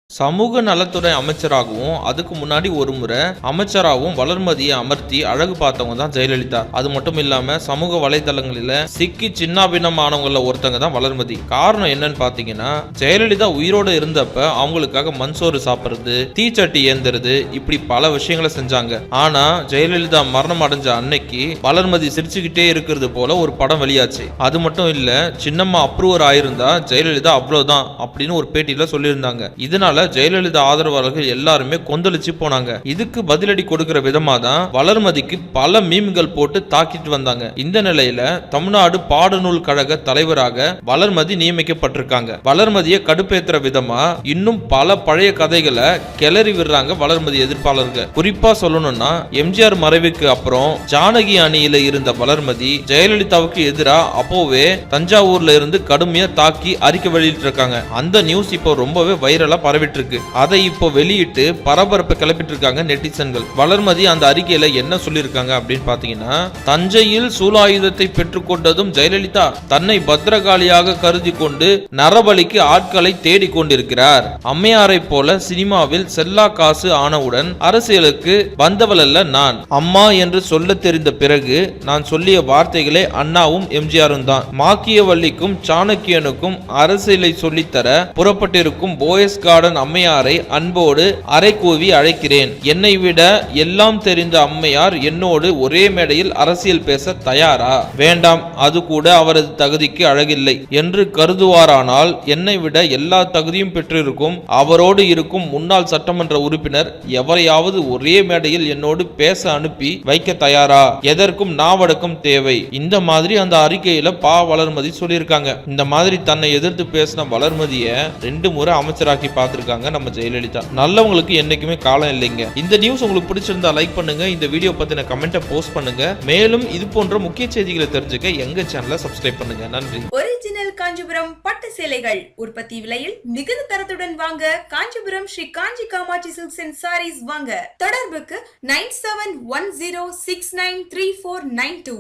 சமூக நலத்துறை அமைச்சராகவும் அதுக்கு முன்னாடி ஒரு முறை அமைச்சராகவும் வளர்மதியை அமர்த்தி அழகு பார்த்தவங்க தான் ஜெயலலிதா. அது மட்டும் இல்லாம சமூக வலைதளங்களில சிக்கி சின்னாபின்னமானவங்கள ஒருத்தங்க தான் வளர்மதி. காரணம் என்னன்னு பாத்தீங்கன்னா, ஜெயலலிதா உயிரோட இருந்தப்ப அவங்களுக்காக மண்சோறு சாப்பிடுறது, தீச்சட்டி ஏந்துறது, இப்படி பல விஷயங்களை செஞ்சாங்க. ஆனா ஜெயலலிதா மரணம் அடைஞ்ச அன்னைக்கு வளர்மதி சிரிச்சுக்கிட்டே இருக்கிறது போல ஒரு படம் வெளியாச்சு. அது மட்டும் இல்ல, சின்னம்மா அப்ரூவர் ஆயிருந்தா ஜெயலலிதா அவ்வளவுதான் அப்படின்னு ஒரு பேட்டியில சொல்லியிருந்தாங்க. இதனால ஜெயலலிதா ஆதரவாளர்கள் எல்லாருமே கொந்தளிச்சு போனாங்க. இதுக்கு பதிலடி கொடுக்கிற விதமா தான் வளர்மதிக்கு பல மீம்கள் போட்டு தாக்கிட்டு வந்தாங்க. இந்த நிலையில தமிழ்நாடு பாடநூல் கழக தலைவராக வளர்மதி நியமிக்கப்பட்டிருக்காங்க. வளர்மதியை கடுப்பேற்றுற விதமா இன்னும் பல பழைய கதைகளை கிளறி விடுறாங்க வளர்மதி எதிர்ப்பாளர்கள். குறிப்பா சொல்லணும்னா, எம்ஜிஆர் மறைவுக்கு அப்புறம் ஜானகி அணியில இருந்த வளர்மதி ஜெயலலிதாவுக்கு எதிராக அப்போவே தஞ்சாவூர்ல இருந்து கடுமையா தாக்கி அறிக்கை வெளியிட்டு இருக்காங்க. அந்த நியூஸ் இப்போ ரொம்பவே வைரலா பரவிட்டு இருக்கு. அதை இப்போ வெளியிட்டு பரபரப்பை கிளப்பிட்டு இருக்காங்க நெட்டிசன்கள். வளர்மதி அந்த அறிக்கையில என்ன சொல்லியிருக்காங்க அப்படின்னு பாத்தீங்கன்னா, தஞ்சையில் சூலாயுதத்தை பெற்றுக்கொண்டதும் ஜெயலலிதா தன்னை பத்திரகாளியாக கருதி கொண்டு நரபலிக்கு ஆட்களை தேடிக் கொண்டிருக்கிறார். அம்மையாரை போல சினிமாவில் செல்லா காசு ஆனவுடன் அரசியலுக்கு வந்தவள் அல்ல நான். அம்மா என்று சொல்ல தெரிந்த பிறகு நான் சொல்லிய வார்த்தைகளே அண்ணாவும் எம்ஜிஆரும் தான். மாக்கியவல்லிக்கும் சாணக்கியனுக்கும் அரசியலை சொல்லித்தர புறப்பட்டிருக்கும் போயஸ் கார்டன் அம்மையாரை அன்போடு அரை கூவி அழைக்கிறேன். என்னை விட எல்லாம் தெரிந்த அம்மையார் என்னோடு ஒரே மேடையில் அரசியல் பேச தயாரா? வேண்டாம், அது கூட அவரது தகுதிக்கு அழகில்லை என்று கருதுவாரானால் என்னை விட எல்லா தகுதியும் பெற்றிருக்கும் அவரோடு இருக்கும் முன்னாள் சட்டமன்ற உறுப்பினர் எவரையாவது ஒரே மேடையில் என்னோடு பேச அனுப்பி வைக்க தயாரா? எதற்கும் நாவடக்கம் தேவை. இந்த மாதிரி அந்த அறிக்கையில வளர்மதி சொல்லியிருக்காங்க. இந்த மாதிரி தன்னை எதிர்த்து பேசின வளர்மதிய 2 முறை அமைச்சராக்கி பார்த்திருக்காங்க நம்ம ஜெயலலிதா. நல்லவங்களுக்கு என்னைக்குமே காலம் இல்லைங்க. இந்த நியூஸ் உங்களுக்கு பிடிச்சிருந்தா லைக் பண்ணுங்க. இந்த வீடியோ பத்தின கமெண்ட்டை போஸ்ட் பண்ணுங்க. மேலும் இது போன்ற முக்கிய செய்திகளை தெரிஞ்சுக்க எங்க சேனலை சப்ஸ்கிரைப் பண்ணுங்க. நன்றி. ஒரிஜினல் காஞ்சிபுரம் பட்டு சேலைகள் உற்பத்தி விலையில் மிகுந்த தரத்துடன் வாங்க காஞ்சிபுரம் ஸ்ரீ காஞ்சி காமாட்சி சில்க்ஸ் அண்ட் சாரீஸ் வாங்க. தொடர்புக்கு 9710693492.